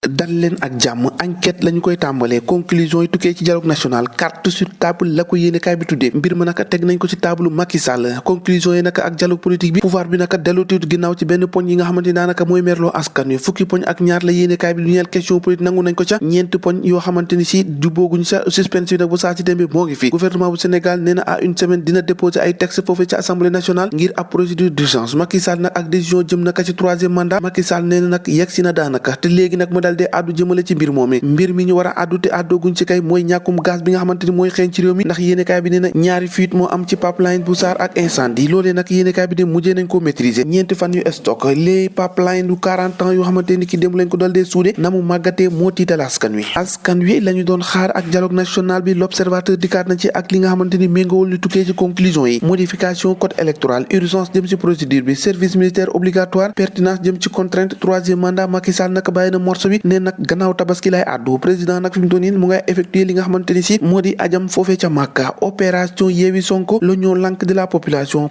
dal leen ak jàmm enquête lañu koy tàmbalee conclusion yi tukkee ci dialogue national carte sur table la ko yéenekaay bi tuddee mbir ma naka teg nañ ko ci table Macky Sall conclusion yi naka ak dialogue politique bi pouvoir bi naka dellutuut ginnaaw ci benn poñ yi nga xamante ni daanaka mooy merloo askan wi fukki poñ ak ñaar la yéenekaay bi lu ñeel question politique nangu nañ ko ca ñeenti poñ yoo xamante ni si jubooguñ sa suspense bi nag bu saa ci tembe moo ngi fi gouvernement bu Sénégal nee na à une semaine dina déposer ay texte foofu ci assemblée nationale ngir ab procédure d'urgence Macky Sall nag ak décision jëm naka ci troisième mandat Macky Sall nee na nag yegg si na daanaka te léegi nag mu dal dee addu jëmale ci mbir moom mbir mi ñu war a addu te addooguñ ci kay mooy ñàkkum gaz bi nga xamante ni mooy xeeñ ci réew mi ndax yéenekaay bi nee na ñaari fuite moo am ci pipeline bu Sarr ak incendie loolee nag yéenekaay bi ne mujjee nañ ko maîtriser ñeenti fan yu stock les pipeline du 40 ans yoo xamante ni ki dem lañ ko dal dee suude na mu màggatee moo tiital askan wi la ñu doon xaar ak dialogue national bi l'observateur dikkaat na ci ak li nga xamante ni méngawul li tukkee ci conclusion yi modification code électoral urgence jëm ci procédure bi service militaire obligatoire pertinence jëm ci contrainte troisième mandat Macky Sall nag bàyyi na morceau bi ne nag gannaaw tabaski lay àddu président nag fi mu doon mu ngay effectuer li nga xamante ni si moo di ajam foofee ca Màkka opération Yewwi Sonko la ñoo lànk de la population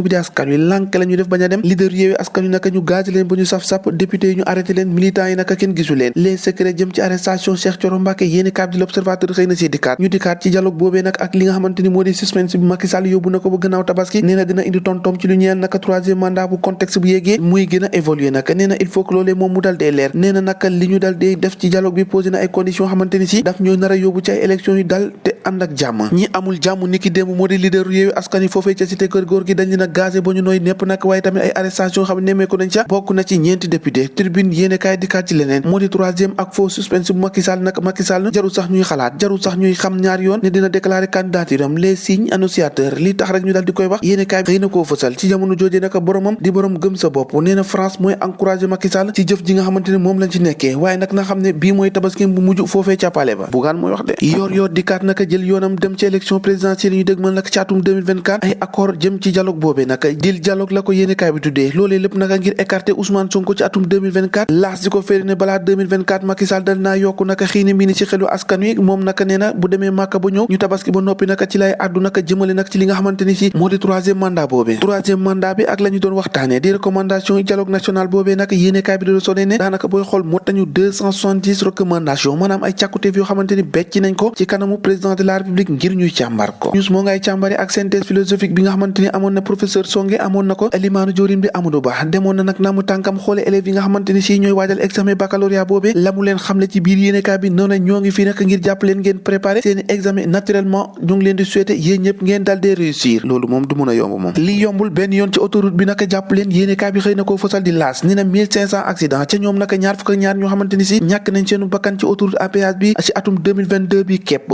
bi di askan wi lànk la ñu def bañ a dem leader Yewwi askan wi naka ñu gaz leen ba ñu saf-sap député yi ñu arrêté leen militants yi naka kenn gisu leen les secrets jëm ci arrestation Cheikh Thioro Mbacké yéeni kaab di l'observateur xëy na si dikkaat ñu dikkaat ci dialogue boobee nag ak li nga xamante ni moo di suspense bi Macky Sall yóbbu na ko ba gannaaw tabaski nee na dina indi tontom ci lu ñeel naka troisième mandat bu contexte bu yéegee muy gën a évoluer naka nee na il faut que loolee moom mu dal dee leer nee na naka li ñu dal dee def ci dialogue bi posé na ay conditions xamante ni si daf ñoo nar a yóbbu ci ay élections yu dal te ànd ak jàmm ñi amul jàmm ni ki démb moo di leader Yewwi Askan Wi foofee ca cité kër góor gi dañ leen a gazé ba ñu nooy nepp nag waaye tamit ay arrestation xam ne nemmeeku nañ ca bokk na ci ñeenti député tribune yéene kaay dikkaat ci leneen moo di troisième ak faux suspense bu Macky Sall nag Macky Sall jarul sax ñuy xalaat jarul sax ñuy xam ñaar yoon ne dina déclarer candidature am les signes annonciateurs li tax rek ñu dal di koy wax yéene kaay xëy na koo fësal ci jamono joojee nag boromam di borom gëm sa bopp nee na France mooy encouragé Macky Sall ci jëf ji nga xamante ne moom lañ ci nekkee waaye nag na xam ne bii mooy tabaski bu mujj foofee ca palais ba bugaan mooy wax de yor dikkaat naka jël yoonam dem ci élection présidentielle yi ñu dëg mën nag ci atum 2024 ay accord jëm ci dialogue boobee naka dil dialogue la ko yéene kaay bi tuddee loolee lépp naka ngir écarter Ousmane Sonko ci atum 2024 laas di ko féeri ne balaa 2024 Macky Sall dal naa yokku naka xiini mii ni ci xelu askan wi moom naka nee na bu demee Màkka ba ñëw ñu tabaski ba noppi naka ci lay àddu naka jëmale nag ci li nga xamante ni si moo di troisième mandat boobee troisième mandat bi ak la ñu doon waxtaanee di recommandation yi dialogue national boobee naka yéene kaay bi doon sonné ne daanaka booy xool mot nañu 270 recommandations maanaam ay càkkuteef yoo xamante ni becc nañ ko ci kanamu président de la république ngir ñuy càmbar ko news moo ngay càmbare ak synthèse philosophique bi nga xamante ni amoon na professeur Songe amoon na ko limaanu joorim bi Amadou Ba demoon na nag naamu tànkam xoole élèves yi nga xamante ni si ñooy waajal examen baccalauréat boobee la mu leen xamle ci biir yéenekaay bi noonu ñoo ngi fii nag ngir jàpp leen ngeen préparer seeni examen naturellement ñu ngi leen di souhaiter yéen ñëpp ngeen dal dee réussir loolu moom du mun a yomb moom li yombul benn yoon ci autoroute bi naka jàpp leen yéenekaay bi xëy na koo fësal di laas ni na 1500 accident ca ñoom naka ñaar fukk ak ñaar ñoo xamante ni si ñàkk nañ seenu bakkan ci autoroute à péage bi ci atum 2022 bi képp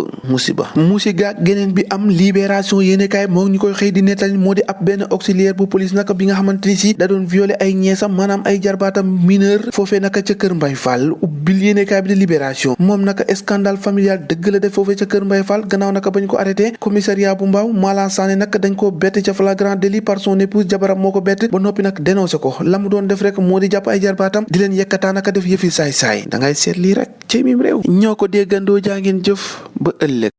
musiga geneen bi am libération yéenekaay moo ñu koy xëy di nettali moo di ab benn auxiliaire bu police naka bi nga xamante ni si da doon violer ay ñeesam maanaam ay jarbaatam mineur foofee naka ca kër Mbay Fall ubbil yéenekaay bi di libération moom naka scandale familial dëgg la def foofee ca kër Mbay Fall gannaaw naka bañ ko arrêté commissariat bu Mbaaw Mala Sané naka dañ ko bett ca flagrant délit par son épouse jabaram moo ko bett ba noppi nag dénoncé ko la mu doon def rek moo di jàpp ay jarbaatam di leen yekkataa naka def yëfi saay-saay da ngay seet lii rek ci mim réew ñoo ko déggandoo jaa ngeen jëf ba ëllëg